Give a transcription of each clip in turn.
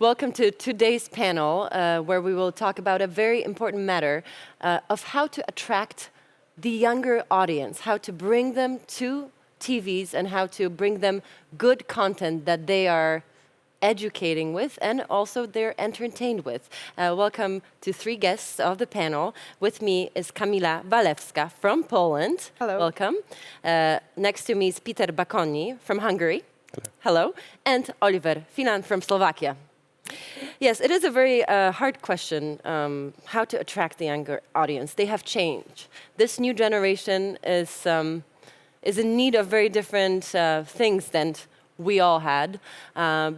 Welcome to today's panel, where we will talk about a very important matter of how to attract the younger audience, how to bring them to TVs and how to bring them good content that they are educating with and also they're entertained with. Welcome to three guests of the panel. With me is Kamila Walewska from Poland. Hello. Welcome. Next to me is Peter Bakoni from Hungary. Hello. And Oliver Finan from Slovakia. Yes, it is a very hard question, how to attract the younger audience. They have changed. This new generation is in need of very different things than we all had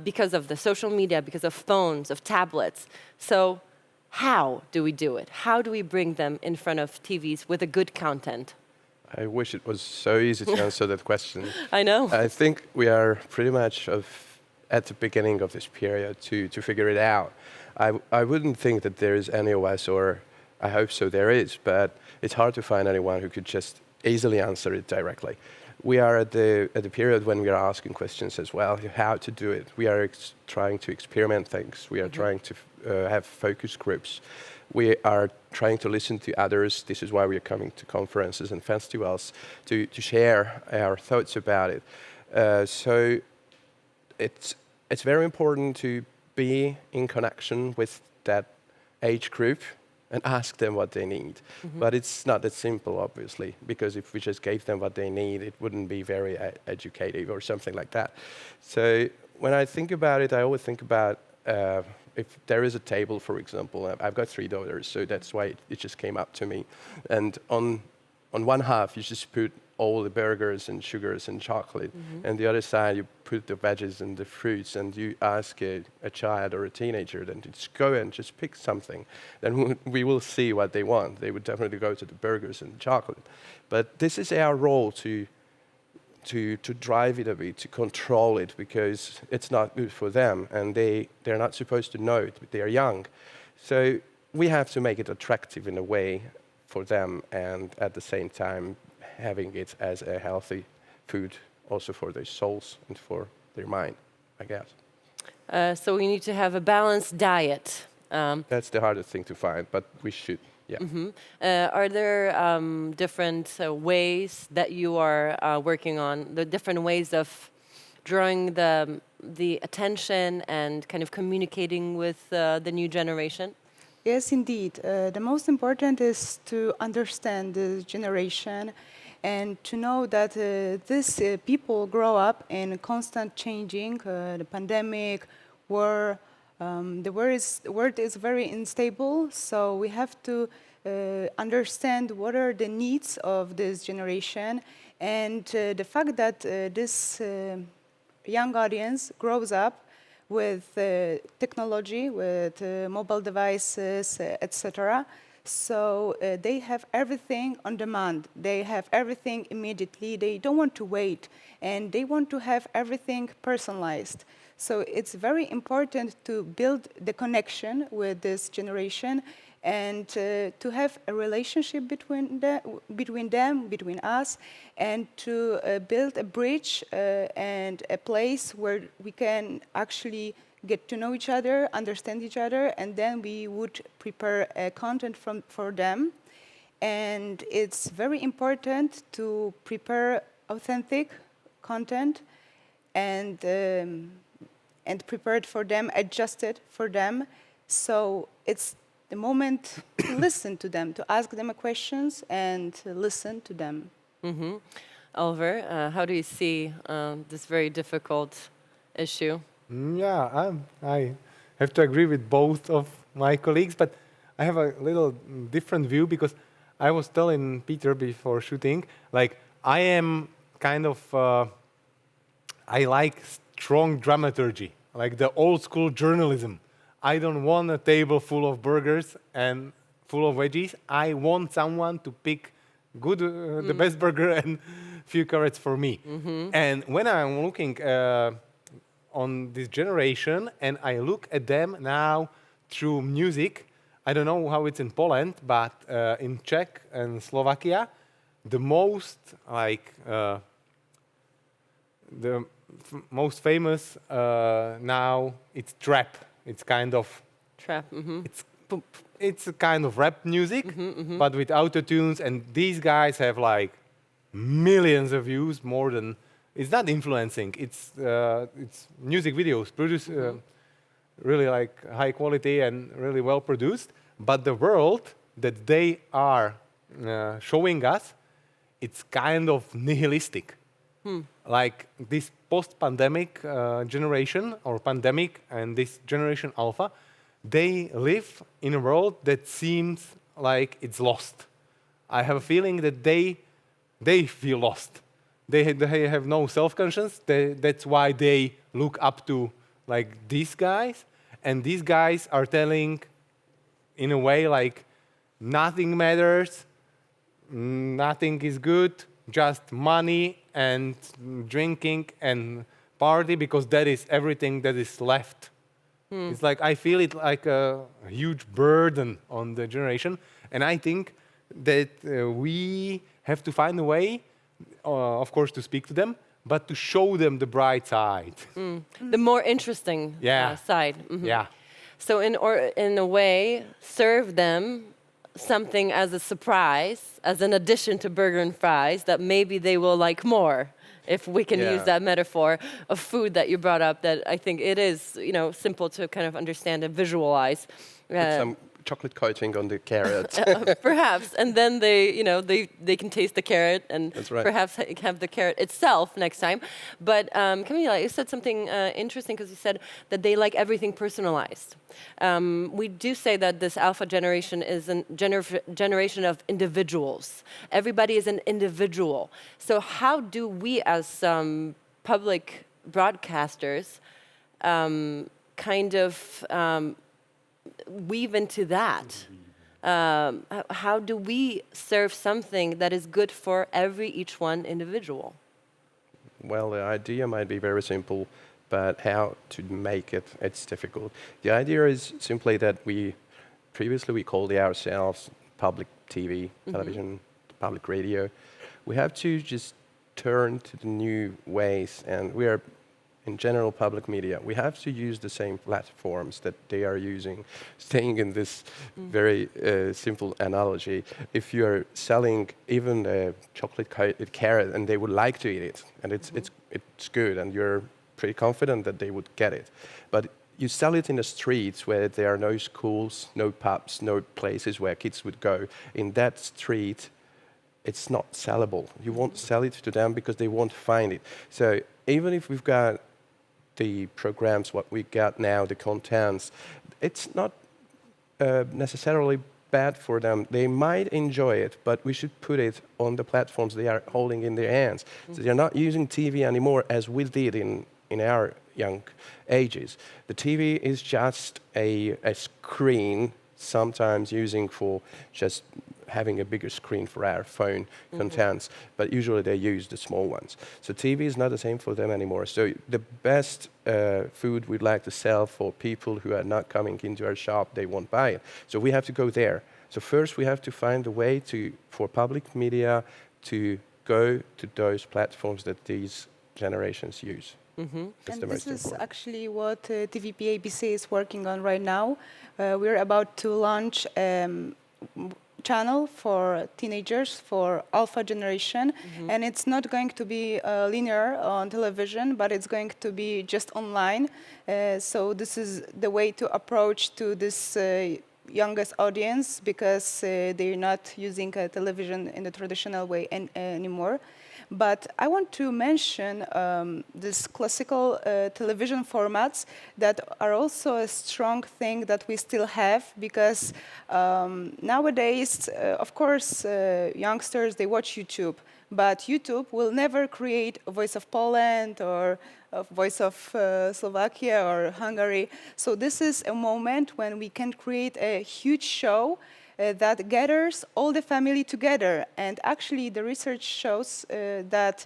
because of the social media, because of phones, of tablets. So how do we do it? How do we bring them in front of TVs with a good content? I wish it was so easy to answer that question. I know. I think we are pretty much at the beginning of this period to figure it out. I wouldn't think that there is any of us, or I hope so there is, but it's hard to find anyone who could just easily answer it directly. We are at the period when we are asking questions as well, how to do it. We are trying to experiment things. We are trying to have focus groups. We are trying to listen to others. This is why we are coming to conferences and festivals to share our thoughts about it. So it's very important to be in connection with that age group and ask them what they need. But it's not that simple, obviously, because if we just gave them what they need, it wouldn't be very educative or something like that. So when I think about it, I always think about if there is a table, for example. I've got 3 daughters, so that's why it just came up to me. And on one half, you just put all the burgers and sugars and chocolate, and the other side you put the veggies and the fruits, and you ask a child or a teenager then to just go and just pick something. Then we will see what they want. They would definitely go to the burgers and the chocolate. But this is our role to drive it a bit, to control it, because it's not good for them, and they're not supposed to know it, but they are young. So we have to make it attractive in a way for them, and at the same time having it as a healthy food also for their souls and for their mind, I guess. So we need to have a balanced diet. That's the hardest thing to find, but we should, yeah. Are there different ways that you are working on, the different ways of drawing the attention and kind of communicating with the new generation? Yes, indeed. The most important is to understand the generation and to know that these people grow up in constant changing, the pandemic, war. The world is very unstable, so we have to understand what are the needs of this generation, and the fact that this young audience grows up with technology, with mobile devices, etc. So they have everything on demand. They have everything immediately. They don't want to wait, and they want to have everything personalized. So it's very important to build the connection with this generation and to have a relationship between them, between us, and to build a bridge and a place where we can actually get to know each other, understand each other, and then we would prepare content for them. And it's very important to prepare authentic content and prepared for them, adjusted for them. So it's the moment to listen to them, to ask them questions and to listen to them. Oliver, how do you see this very difficult issue? Yeah, I have to agree with both of my colleagues, but I have a little different view because I was telling Peter before shooting, like I am kind of, I like strong dramaturgy, like the old school journalism. I don't want a table full of burgers and full of veggies. I want someone to pick the best burger and few carrots for me. And when I'm looking on this generation and I look at them now through music, I don't know how it's in Poland, but in Czech and Slovakia, the most most famous now it's trap It's kind of Trap. it's a kind of rap music, but with autotunes. And these guys have like millions of views, more than. It's not influencing. It's music videos produced really like high quality and really well produced. But the world that they are showing us, it's kind of nihilistic. Like this post-pandemic generation or pandemic and this generation alpha, they live in a world that seems like it's lost. I have a feeling that they feel lost. They have no self-conscience. That's why they look up to like these guys, and these guys are telling, in a way, like nothing matters, nothing is good, just money and drinking and party, because that is everything that is left. It's like I feel it like a huge burden on the generation, and I think that we have to find a way, of course, to speak to them, but to show them the bright side. The more interesting side. Yeah. So in a way, serve them something as a surprise, as an addition to burger and fries that maybe they will like more, if we can use that metaphor of food that you brought up, that I think it is, simple to kind of understand and visualize. With some chocolate coating on the carrot. Perhaps, and then they can taste the carrot and That's right. perhaps have the carrot itself next time. But Camila, you said something interesting, because you said that they like everything personalized. We do say that this alpha generation is a generation of individuals. Everybody is an individual. So how do we as public broadcasters kind of weave into that? How do we serve something that is good for each one individual? Well, the idea might be very simple, but how to make it, it's difficult. The idea is simply that previously we called ourselves public TV, television, public radio. We have to just turn to the new ways, and we are in general public media. We have to use the same platforms that they are using. Staying in this very simple analogy, if you're selling even a chocolate carrot and they would like to eat it, and it's good, and you're pretty confident that they would get it, but you sell it in the streets where there are no schools, no pubs, no places where kids would go. In that street, it's not sellable. You won't sell it to them because they won't find it. So even if we've got the programs, what we got now, the contents, it's not necessarily bad for them. They might enjoy it, but we should put it on the platforms they are holding in their hands. So they're not using TV anymore as we did in our young ages. The TV is just a screen, sometimes using for just having a bigger screen for our phone contents, but usually they use the small ones. So TV is not the same for them anymore. So the best food we'd like to sell for people who are not coming into our shop, they won't buy it. So we have to go there. So first we have to find a way for public media to go to those platforms that these generations use. That's the most This is important. actually what TVP ABC is working on right now. We're about to launch channel for teenagers, for alpha generation, and it's not going to be linear on television, but it's going to be just online. So this is the way to approach to this youngest audience, because they're not using television in the traditional way anymore. But I want to mention these classical television formats that are also a strong thing that we still have, because nowadays, of course, youngsters, they watch YouTube, but YouTube will never create a Voice of Poland or a Voice of Slovakia or Hungary. So this is a moment when we can create a huge show that gathers all the family together. And actually, the research shows that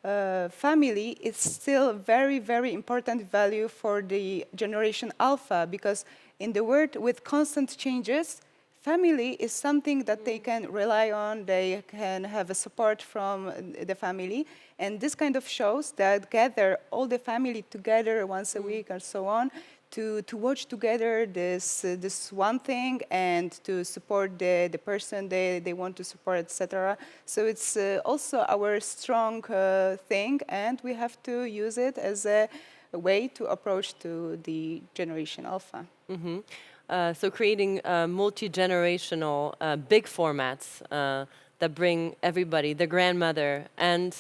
family is still very, very important value for the generation alpha, because in the world with constant changes, family is something that they can rely on, they can have a support from the family. And this kind of shows that gather all the family together once a week or so on to watch together this one thing and to support the person they want to support, etc. So it's also our strong thing, and we have to use it as a way to approach to the generation alpha. So creating multi-generational big formats that bring everybody, the grandmother and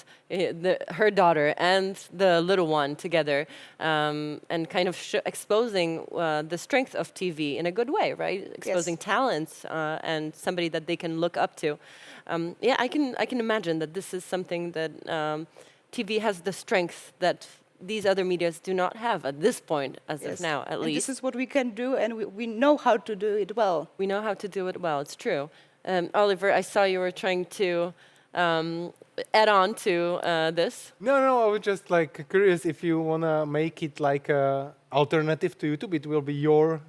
her daughter and the little one together, and kind of exposing the strength of TV in a good way, right? Exposing talents and somebody that they can look up to. Yeah, I can imagine that this is something that TV has the strength that these other medias do not have at this point, as of now, at least. This is what we can do, and we know how to do it well. We know how to do it well, it's true. Oliver, I saw you were trying to add on to this. No, I was just like curious if you want to make it like a alternative to YouTube. It will be your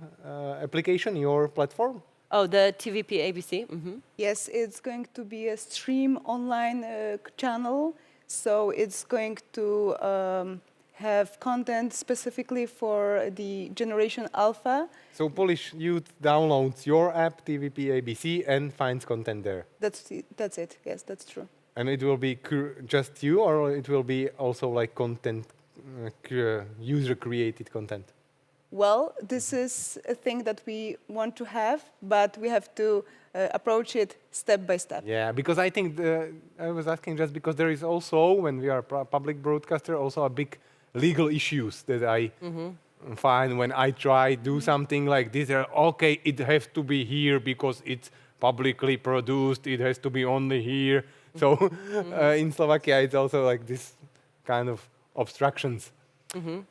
application, your platform. Oh, the TVP ABC? Yes, it's going to be a stream online channel, so it's going to have content specifically for the generation alpha. So Polish youth downloads your app, TVP ABC, and finds content there. That's it. Yes, that's true. And it will be just you, or it will be also like content, user-created content? Well, this is a thing that we want to have, but we have to approach it step by step. Yeah, because I think I was asking just because there is also, when we are public broadcaster, also a big legal issues that I find when I try do something like this. Okay, it has to be here because it's publicly produced. It has to be only here. So in Slovakia, it's also like this kind of obstructions.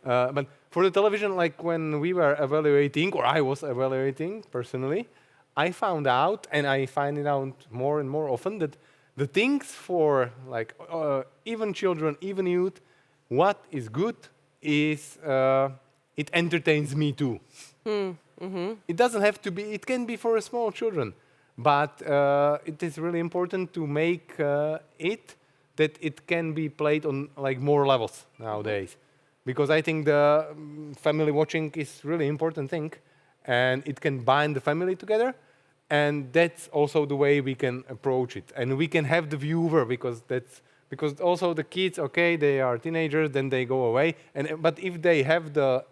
But for the television, like when we were evaluating, or I was evaluating personally, I found out, and I find it out more and more often, that the things for like even children, even youth, what is good is it entertains me too. It doesn't have to be, it can be for small children, but it is really important to make it that it can be played on like more levels nowadays. Because I think the family watching is really important thing, and it can bind the family together, and that's also the way we can approach it. And we can have the viewer, because also the kids, okay, they are teenagers, then they go away. But if they have the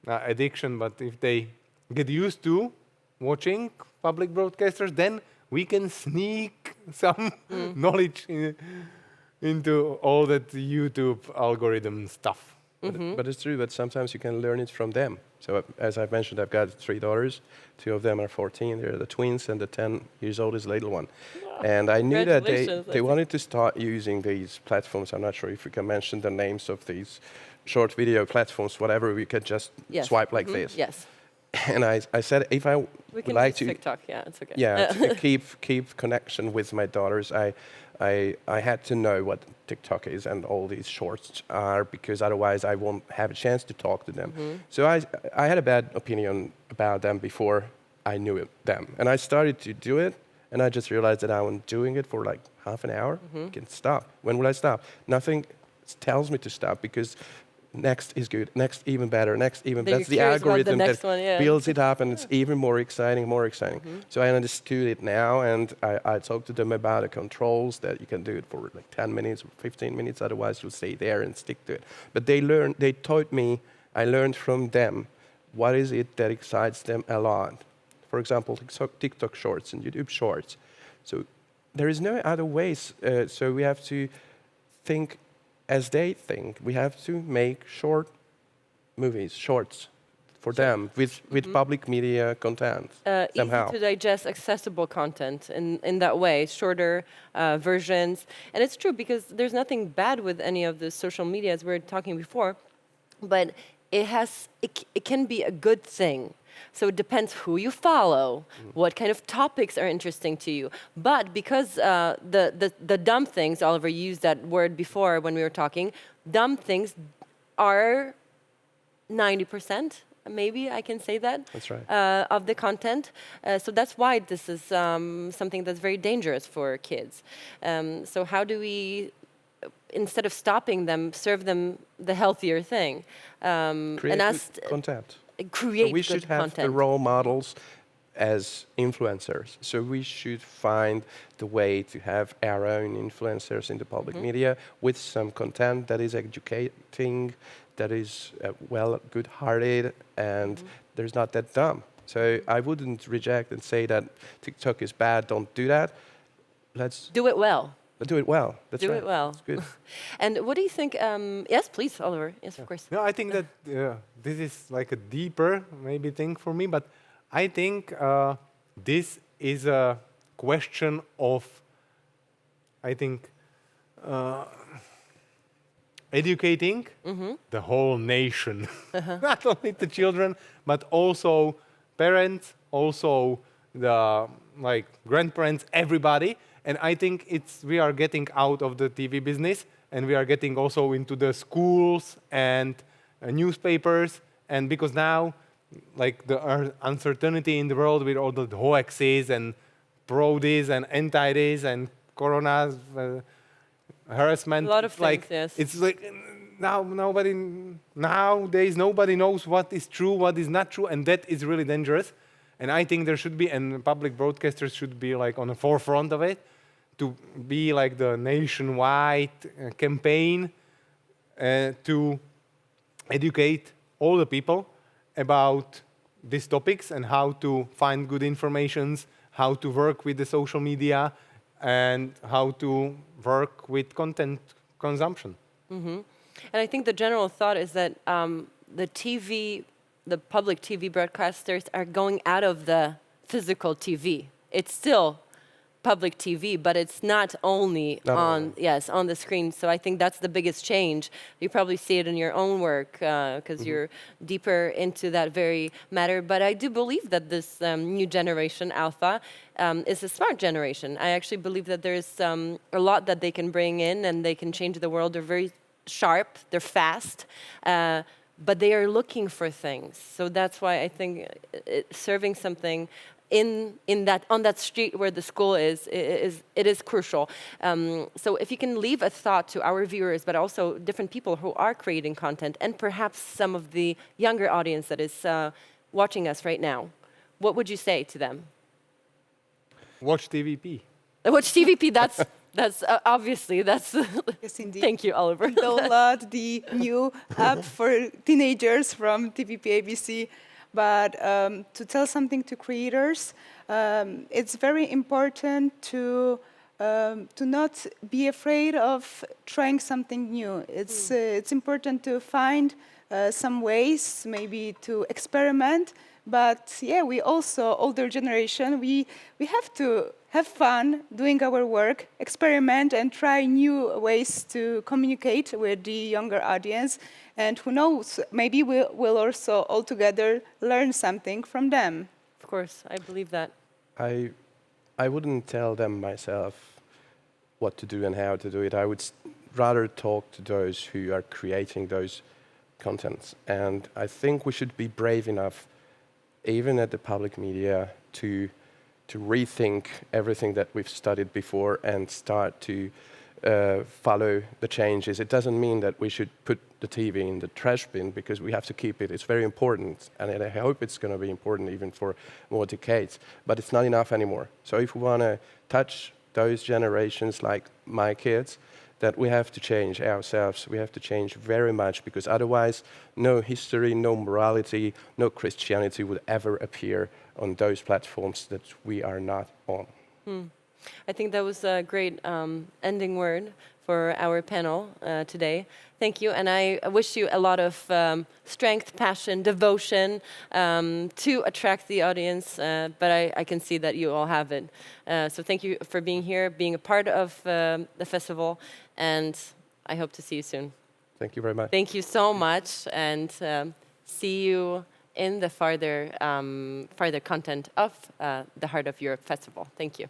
addiction, but if they get used to watching public broadcasters, then we can sneak some knowledge into all that YouTube algorithm stuff. But it's true that sometimes you can learn it from them. So as I've mentioned, I've got 3 daughters. 2 of them are 14. They're the twins, and the 10 years old is the little one. And I knew that they wanted to start using these platforms. I'm not sure if we can mention the names of these short video platforms, whatever. We could just swipe like this. Yes. And I said, if I we can like use TikTok, yeah, it's okay. Yeah, to keep connection with my daughters, I had to know what TikTok is and all these shorts are, because otherwise I won't have a chance to talk to them. So I had a bad opinion about them before I knew them. And I started to do it, and I just realized that I'm doing it for like half an hour. I can stop. When will I stop? Nothing tells me to stop, because next is good, next even better, next even better. That's the algorithm that builds it up, and it's even more exciting, So I understood it now, and I talked to them about the controls, that you can do it for like 10 minutes or 15 minutes, otherwise you'll stay there and stick to it. But they taught me, I learned from them, what is it that excites them a lot. For example, TikTok shorts and YouTube shorts. So there is no other ways, so we have to think as they think. We have to make short movies, shorts, for them, with public media content, somehow. Easy to digest, accessible content in that way, shorter versions. And it's true, because there's nothing bad with any of the social media, as we were talking before, but it can be a good thing. So it depends who you follow, what kind of topics are interesting to you. But because the dumb things, Oliver used that word before when we were talking, dumb things are 90%, maybe I can say that. That's right. Of the content. So that's why this is something that's very dangerous for kids. So how do we instead of stopping them, serve them the healthier thing. Create good content. Create So we good should have content. the role models as influencers. So we should find the way to have our own influencers in the public media with some content that is educating, that is well, good-hearted, and there's not that dumb. So I wouldn't reject and say that TikTok is bad. Don't do that. Let's Do it well. do it well. That's Do right. it well. That's good. And what do you think? Yes, please, Oliver. Yes, of course. No, I think that this is like a deeper maybe thing for me, but I think this is a question of, I think, educating the whole nation, not only the children, but also parents, also the grandparents, everybody. And I think we are getting out of the TV business, and we are getting also into the schools and newspapers. And because now, like the uncertainty in the world with all the hoaxes and pro this and anti this and corona harassment, A lot of like things, yes. it's like nowadays nobody knows what is true, what is not true, and that is really dangerous. And I think there should be, and public broadcasters should be like on the forefront of it, to be like the nationwide campaign to educate all the people about these topics and how to find good informations, how to work with the social media, and how to work with content consumption. And I think the general thought is that the public TV broadcasters are going out of the physical TV. It's still public TV, but it's not only on the screen. So I think that's the biggest change. You probably see it in your own work because you're deeper into that very matter. But I do believe that this new generation, Alpha, is a smart generation. I actually believe that there's a lot that they can bring in and they can change the world. They're very sharp, they're fast, but they are looking for things. So that's why I think serving something on that street where the school is crucial. So if you can leave a thought to our viewers, but also different people who are creating content, and perhaps some of the younger audience that is watching us right now, what would you say to them? Watch TVP. Watch TVP. That's obviously that's. Yes, indeed. Thank you, Oliver. Download the new app for teenagers from TVP ABC. But to tell something to creators, it's very important to not be afraid of trying something new. It's important to find some ways, maybe to experiment. But yeah, we also, older generation, we have to have fun doing our work, experiment and try new ways to communicate with the younger audience. And who knows, maybe we'll also all together learn something from them. Of course, I believe that. I wouldn't tell them myself what to do and how to do it. I would rather talk to those who are creating those contents. And I think we should be brave enough, even at the public media, to rethink everything that we've studied before and start to follow the changes. It doesn't mean that we should put the TV in the trash bin, because we have to keep it. It's very important, and I hope it's going to be important even for more decades. But it's not enough anymore. So if we want to touch those generations like my kids, that we have to change ourselves. We have to change very much, because otherwise no history, no morality, no Christianity would ever appear on those platforms that we are not on. I think that was a great ending word for our panel today. Thank you, and I wish you a lot of strength, passion, devotion to attract the audience, but I can see that you all have it. So thank you for being here, being a part of the festival, and I hope to see you soon. Thank you very much. Thank you so much, and see you in the farther content of the Heart of Europe Festival. Thank you.